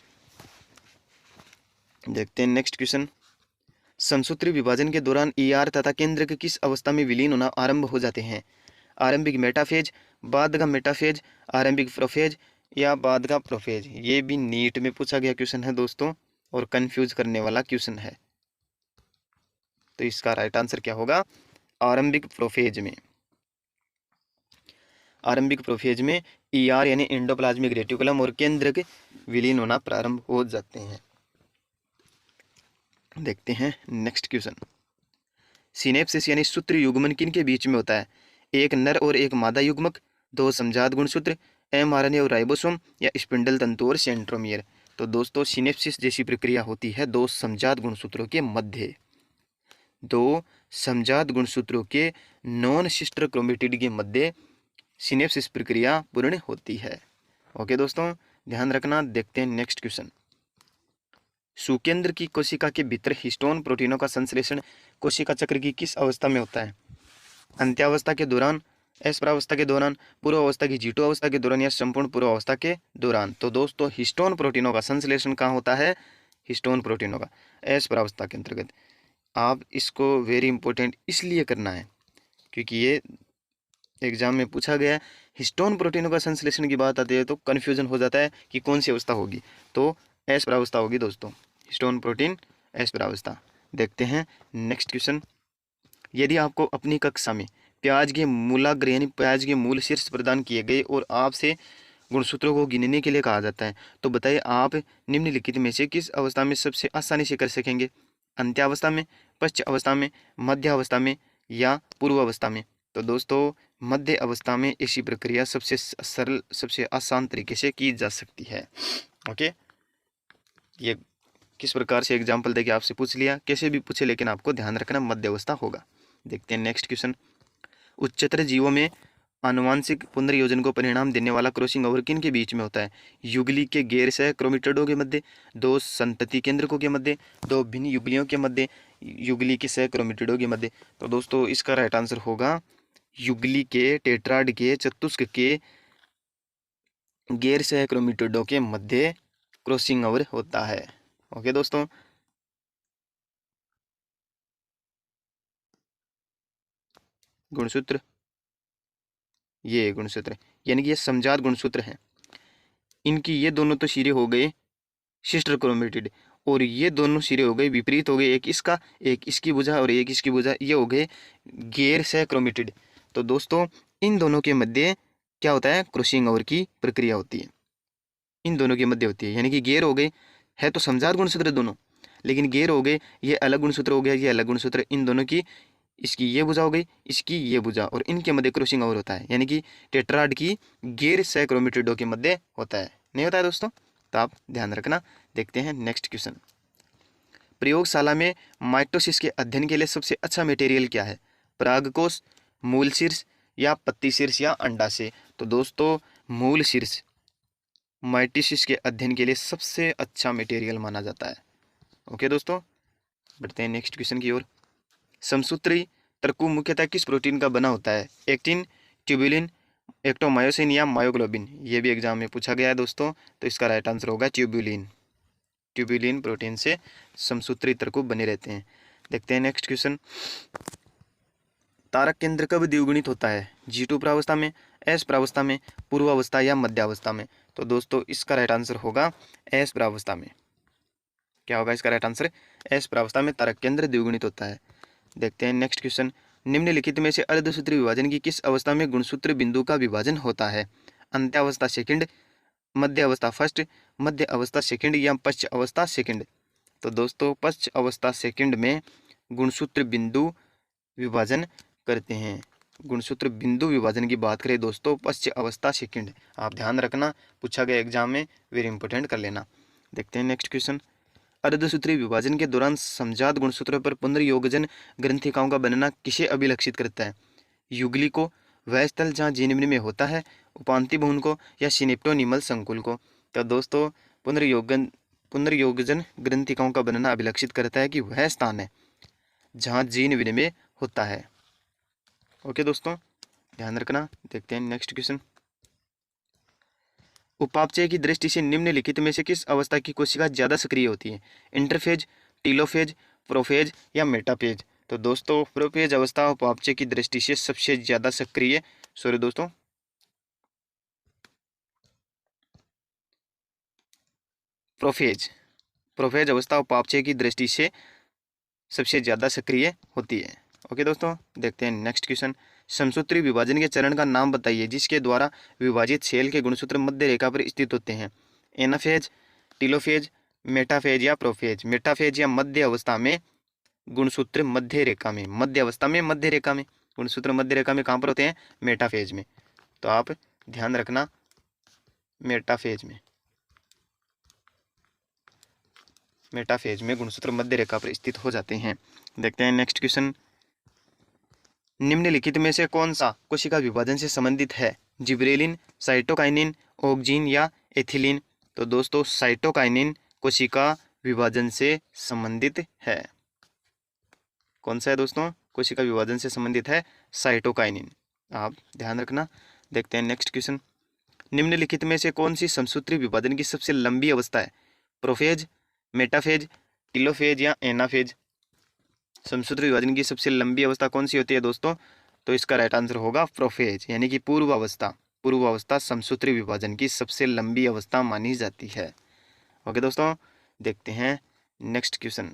देखते हैं नेक्स्ट क्वेश्चन। समसूत्री विभाजन के दौरान ईआर तथा केंद्रक किस अवस्था में विलीन होना आरंभ हो जाते हैं? आरंभिक मेटाफेज, बाद का मेटाफेज, आरंभिक प्रोफेज या बाद का प्रोफेज? ये भी नीट में पूछा गया क्वेश्चन है दोस्तों, और कंफ्यूज करने वाला क्वेश्चन है। तो इसका राइट आंसर क्या होगा? आरंभिक प्रोफेज में। आरंभिक प्रोफेज में ईआर यानी एंडोप्लाज्मिक रेटिकुलम और केंद्रक विलीन होना प्रारंभ हो जाते हैं। देखते हैं नेक्स्ट क्वेश्चन। सिनेप्सिस यानी सूत्र युग्मन किन के बीच में होता है? एक नर और एक मादा युग्मक, दो समजात गुणसूत्र, एमआरएनए और राइबोसोम या स्पिंडल तंतु और सेंट्रोमियर? तो दोस्तों सिनेप्सिस जैसी प्रक्रिया होती है दो समजात गुणसूत्रों के मध्य, दो समजात गुणसूत्रों के नॉन सिस्टर क्रोमेटिड के मध्य सिनेप्सिस प्रक्रिया पूर्ण होती है। ओके दोस्तों, ध्यान रखना। देखते हैं नेक्स्ट क्वेश्चन। सुकेंद्र की कोशिका के भीतर हिस्टोन प्रोटीनों का संश्लेषण कोशिका चक्र की किस अवस्था में होता है? अंत्यावस्था के दौरान, एस्परावस्था के दौरान, पूर्वावस्था की जीटो अवस्था के दौरान या संपूर्ण पूर्वावस्था के दौरान? तो दोस्तों हिस्टोन प्रोटीनों का संश्लेषण कहाँ होता है? हिस्टोन प्रोटीनों का एस्परावस्था के अंतर्गत। आप इसको वेरी इंपॉर्टेंट इसलिए करना है क्योंकि ये एग्जाम में पूछा गया है। हिस्टोन प्रोटीनों का संश्लेषण की बात आती है तो कन्फ्यूजन हो जाता है कि कौन सी अवस्था होगी, तो एस्परावस्था होगी दोस्तों, हिस्टोन प्रोटीन एस्परावस्था। देखते हैं नेक्स्ट क्वेश्चन। यदि आपको अपनी कक्षा में प्याज के मूलाग्र यानी प्याज के मूल शीर्ष प्रदान किए गए और आपसे गुणसूत्रों को गिनने के लिए कहा जाता है, तो बताइए आप निम्नलिखित में से किस अवस्था में सबसे आसानी से कर सकेंगे? अंत्यावस्था में, पश्च अवस्था में, मध्य अवस्था में या पूर्व अवस्था में? तो दोस्तों मध्य अवस्था में ऐसी प्रक्रिया सबसे सरल, सबसे आसान तरीके से की जा सकती है। ओके, ये किस प्रकार से एग्जाम्पल देके आपसे पूछ लिया, कैसे भी पूछे, लेकिन आपको ध्यान रखना मध्य अवस्था होगा। देखते हैं नेक्स्ट क्वेश्चन। उच्चतर जीवों में आनुवांशिक पुनर्योजन को परिणाम देने वाला क्रॉसिंग ओवर किन के बीच में होता है? युगली के गैर सह क्रोमेटिडों के मध्य, दो संतति केंद्रकों के मध्य, दो भिन्न युगलियों के मध्य, युगली के सह क्रोमेटिडों के मध्य? तो दोस्तों इसका राइट आंसर होगा युगली के, टेट्राड के, चतुष्क के गैर सह क्रोमेटिडों के मध्य क्रॉसिंग ओवर होता है। ओके दोस्तों, गुणसूत्र, ये गुणसूत्र यानी कि ये समजात गुणसूत्र हैं, इनकी ये दोनों तो सिरे हो गए सिस्टर क्रोमेटिड और ये दोनों सिरे हो गए विपरीत हो गए, एक इसका एक इसकी भुजा और एक इसकी भुजा, ये हो गए गैर सह क्रोमेटिड। तो दोस्तों इन दोनों के मध्य क्या होता है? क्रॉसिंग ओवर की प्रक्रिया होती है, इन दोनों के मध्य होती है, यानी कि गैर हो गए, है तो समजात गुणसूत्र दोनों, लेकिन गैर हो गए, ये अलग गुणसूत्र हो गया, ये अलग गुणसूत्र, इन दोनों की, इसकी ये भुजा हो गई, इसकी ये भुजा, और इनके मध्य क्रॉसिंग ओवर होता है, यानी कि टेट्राड की गैर सह क्रोमेटिडों के मध्य होता है। नहीं होता है दोस्तों, तो आप ध्यान रखना। देखते हैं नेक्स्ट क्वेश्चन। प्रयोगशाला में माइटोसिस के अध्ययन के लिए सबसे अच्छा मटेरियल क्या है? परागकोश, मूल शीर्ष या पत्ती शीर्ष या अंडाशय? तो दोस्तों मूल शीर्ष माइटिसिस के अध्ययन के लिए सबसे अच्छा मटेरियल माना जाता है। ओके दोस्तों, बढ़ते हैं नेक्स्ट क्वेश्चन की ओर। समसूत्री तरकूब मुख्यतः किस प्रोटीन का बना होता है? एक्टिन, ट्यूबुलिन, एक्टोमायोसिन या मायोग्लोबिन? ये भी एग्जाम में पूछा गया है दोस्तों, तो इसका राइट आंसर होगा ट्यूबुलिन। ट्यूबुलिन प्रोटीन से समसूत्री तरकूब बने रहते हैं। देखते हैं नेक्स्ट क्वेश्चन। तारक केंद्र कब द्विगुणित होता है? G2 प्रावस्था में, S प्रावस्था में, पूर्वावस्था या मध्यावस्था में? तो दोस्तों इसका राइट आंसर होगा S प्रावस्था में। क्या होगा इसका राइट आंसर? S प्रावस्था में तारक केंद्र द्विगुणित होता है। देखते हैं नेक्स्ट क्वेश्चन। निम्नलिखित में से अर्धसूत्री विभाजन की किस अवस्था में गुणसूत्र बिंदु का विभाजन होता है? अंत्यावस्था सेकंड, मध्य अवस्था फर्स्ट, मध्य अवस्था सेकंड या पश्च अवस्था सेकंड? तो दोस्तों पश्च अवस्था सेकंड में गुणसूत्र बिंदु विभाजन करते हैं। गुणसूत्र बिंदु विभाजन की बात करें दोस्तों पश्च अवस्था सेकंड, आप ध्यान रखना, पूछा गया एग्जाम में, वेरी इंपॉर्टेंट कर लेना। देखते हैं नेक्स्ट क्वेश्चन। अर्धसूत्री विभाजन के दौरान समजात गुणसूत्रों पर पुनर्योगजन ग्रंथिकाओं का बनना किसे अभिलक्षित करता है? युगली को, वह स्थल जहाँ जीन विनिमय होता है, उपांति भ्रूण को या सिनेप्टोनिमल संकुल को? तो दोस्तों पुनर्योगजन ग्रंथिकाओं का बनना अभिलक्षित करता है कि वह स्थान है जहाँ जीन विनिमय होता है। ओके दोस्तों, ध्यान रखना। देखते हैं नेक्स्ट क्वेश्चन। उपापचय की दृष्टि से निम्नलिखित में से किस अवस्था की कोशिका ज़्यादा सक्रिय होती है? इंटरफेज, टीलोफेज, प्रोफेज या मेटाफेज? तो दोस्तों प्रोफेज अवस्था उपापचय की दृष्टि से सबसे ज़्यादा सक्रिय, प्रोफेज अवस्था उपापचय की दृष्टि से सबसे ज़्यादा सक्रिय होती है। ओके दोस्तों, देखते हैं नेक्स्ट क्वेश्चन। समसूत्री विभाजन के चरण का नाम बताइए जिसके द्वारा विभाजित सेल के गुणसूत्र मध्य रेखा पर स्थित होते हैं? एनाफेज, टीलोफेज, मेटाफेज या प्रोफेज? मेटाफेज या मध्य अवस्था में गुणसूत्र मध्य रेखा में, मध्य अवस्था में मध्य रेखा में गुणसूत्र मध्य रेखा में कहाँ पर होते हैं? मेटाफेज में। तो आप ध्यान रखना, मेटाफेज में गुणसूत्र मध्य रेखा पर स्थित हो जाते हैं। देखते हैं नेक्स्ट क्वेश्चन। निम्नलिखित में से कौन सा कोशिका विभाजन से संबंधित है? जिब्रेलिन, साइटोकाइनिन, ऑक्जीन या एथिलीन? तो दोस्तों साइटोकाइनिन कोशिका विभाजन से संबंधित है। कौन सा है दोस्तों? कोशिका विभाजन से संबंधित है साइटोकाइनिन, आप ध्यान रखना। देखते हैं नेक्स्ट क्वेश्चन। निम्नलिखित में से कौन सी समसूत्री विभाजन की सबसे लंबी अवस्था है? प्रोफेज, मेटाफेज, टीलोफेज या एनाफेज? समसूत्री विभाजन की सबसे लंबी अवस्था कौन सी होती है दोस्तों? तो इसका राइट आंसर होगा प्रोफेज, यानी कि पूर्वावस्था समसूत्री विभाजन की सबसे लंबी अवस्था मानी जाती है। ओके दोस्तों, देखते हैं नेक्स्ट क्वेश्चन।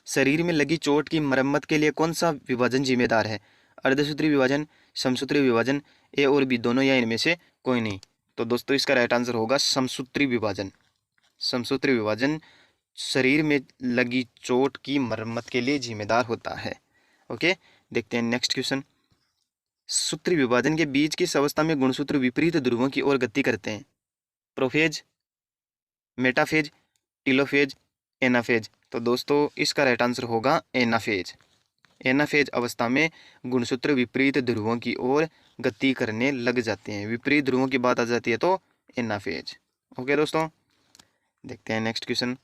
शरीर में लगी चोट की मरम्मत के लिए कौन सा विभाजन जिम्मेदार है? अर्धसूत्री विभाजन, समसूत्री विभाजन, ए और बी दोनों या इनमें से कोई नहीं? तो दोस्तों इसका राइट आंसर होगा समसूत्री विभाजन। समसूत्री विभाजन शरीर में लगी चोट की मरम्मत के लिए जिम्मेदार होता है। ओके, देखते हैं नेक्स्ट क्वेश्चन। सूत्री विभाजन के बीच किस अवस्था में गुणसूत्र विपरीत ध्रुवों की ओर गति करते हैं? Prophase, metaphase, telophase, anaphase? तो दोस्तों इसका राइट आंसर होगा एनाफेज। एनाफेज अवस्था में गुणसूत्र विपरीत ध्रुवों की ओर गति करने लग जाते हैं। विपरीत ध्रुवों की बात आ जाती है तो एनाफेज। ओके दोस्तों, देखते हैं नेक्स्ट क्वेश्चन।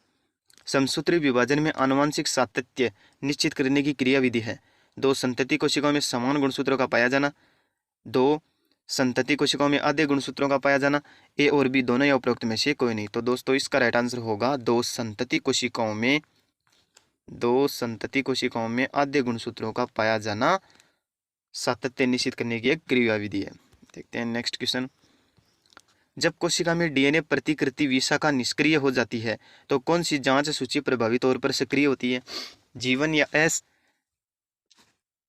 समसूत्री विभाजन में आनुवंशिक सातत्य निश्चित करने की क्रियाविधि है? 2 संतति कोशिकाओं में समान गुणसूत्रों का पाया जाना, 2 संतति कोशिकाओं में आधे गुणसूत्रों का पाया जाना, ए और बी दोनों या उपरोक्त में से कोई नहीं? तो दोस्तों इसका राइट आंसर होगा 2 संतति कोशिकाओं में आधे गुणसूत्रों का पाया जाना सातत्य निश्चित करने की एक क्रियाविधि है। देखते हैं नेक्स्ट क्वेश्चन। जब कोशिका में डीएनए प्रतिकृति विशाखा निष्क्रिय हो जाती है तो कौन सी जांच सूची प्रभावी तौर पर सक्रिय होती है? G1 या S,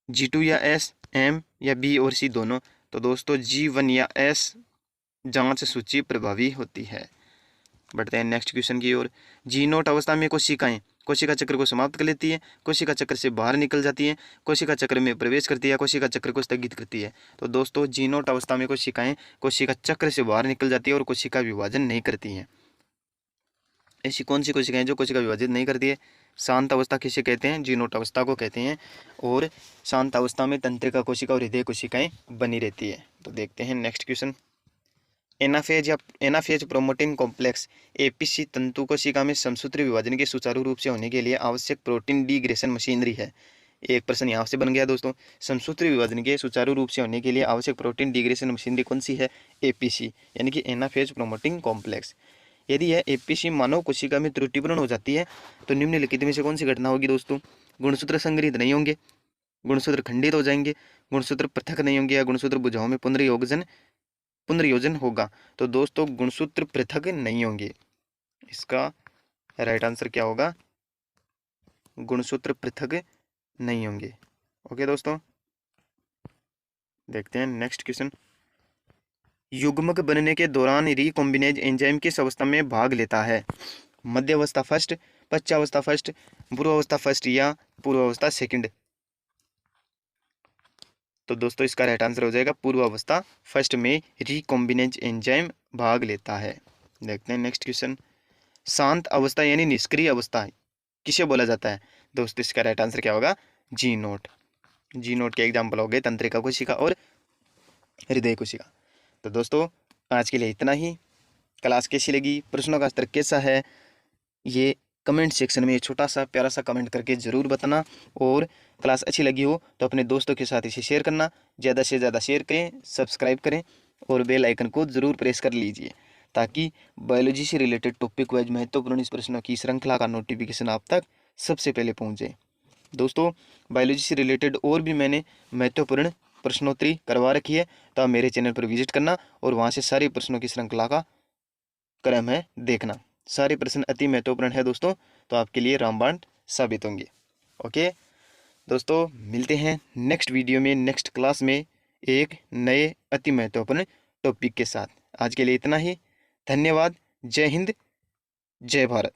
G2 या S, M या B और C दोनों? तो दोस्तों G1 या S जांच सूची प्रभावी होती है। बढ़ते हैं नेक्स्ट क्वेश्चन की ओर। G0 अवस्था में कोशिकाएं कोशिका चक्र को समाप्त कर लेती है, कोशिका चक्र से बाहर निकल जाती है, कोशिका चक्र में प्रवेश करती है, कोशिका चक्र को स्थगित करती है? तो दोस्तों G0 अवस्था में कोशिकाएं कोशिका चक्र से बाहर निकल जाती है और कोशिका विभाजन नहीं करती हैं। ऐसी कौन सी कोशिकाएं जो कोशिका विभाजित नहीं करती है? शांत अवस्था किसे कहते हैं? जी नोट अवस्था को कहते हैं। और शांत अवस्था में तंत्रिका कोशिका और हृदय कोशिकाएं बनी रहती है। तो देखते हैं नेक्स्ट क्वेश्चन। एनाफेज या एनाफेज प्रोमोटिन कॉम्प्लेक्स एपीसी तंतु कोशिका में समसूत्र विभाजन के सुचारू रूप से होने के लिए आवश्यक प्रोटीन डिग्रेशन मशीनरी है। एक प्रश्न यहाँ से बन गया दोस्तों। समसूत्र विभाजन के सुचारू रूप से होने के लिए आवश्यक प्रोटीन डिग्रेशन मशीनरी कौन सी है? एपीसी, यानी कि एनाफेज प्रोमोटिंग कॉम्प्लेक्स। यदि यह एपीसी मानव कोशिका में त्रुटिपूर्ण हो जाती है तो निम्नलिखित में से कौन सी घटना होगी दोस्तों? गुणसूत्र संग्रहित नहीं होंगे, गुणसूत्र खंडित हो जाएंगे, गुणसूत्र पृथक नहीं होंगे, या गुणसूत्र भुजाओं में पुनर्योजन होगा। तो दोस्तों गुणसूत्र पृथक नहीं होंगे। इसका राइट आंसर क्या होगा? गुणसूत्र पृथक नहीं होंगे। ओके दोस्तों, देखते हैं नेक्स्ट क्वेश्चन। युग्मक बनने के दौरान रिकॉम्बिनेज एंजाइम किस अवस्था में भाग लेता है? मध्य अवस्था फर्स्ट, पश्चावस्था फर्स्ट, पूर्वावस्था फर्स्ट, या पूर्वावस्था सेकंड? तो दोस्तों इसका राइट आंसर हो जाएगा पूर्वावस्था फर्स्ट में रिकॉम्बिनेज एंजाइम भाग लेता है। देखते हैं नेक्स्ट क्वेश्चन। शांत अवस्था यानी निष्क्रिय अवस्था किसे बोला जाता है? दोस्तों इसका राइट आंसर क्या होगा? जी नोट। जी नोट के एग्जाम्पल हो गए तंत्रिका कोशिका और हृदय कोशिका। तो दोस्तों आज के लिए इतना ही। क्लास कैसी लगी, प्रश्नों का स्तर कैसा है, ये कमेंट सेक्शन में छोटा सा प्यारा सा कमेंट करके ज़रूर बताना। और क्लास अच्छी लगी हो तो अपने दोस्तों के साथ इसे शेयर करना, ज़्यादा से ज़्यादा शेयर करें, सब्सक्राइब करें और बेल आइकन को ज़रूर प्रेस कर लीजिए, ताकि बायोलॉजी से रिलेटेड टॉपिक वाइज महत्वपूर्ण इस प्रश्नों की श्रृंखला का नोटिफिकेशन आप तक सबसे पहले पहुँचे। दोस्तों बायोलॉजी से रिलेटेड और भी मैंने महत्वपूर्ण प्रश्नोत्तरी करवा रखी है, तो आप मेरे चैनल पर विजिट करना और वहाँ से सारे प्रश्नों की श्रृंखला का क्रम है देखना। सारे प्रश्न अति महत्वपूर्ण है दोस्तों, तो आपके लिए रामबाण साबित होंगे। ओके दोस्तों, मिलते हैं नेक्स्ट वीडियो में, नेक्स्ट क्लास में एक नए अति महत्वपूर्ण टॉपिक के साथ। आज के लिए इतना ही। धन्यवाद। जय हिंद, जय भारत।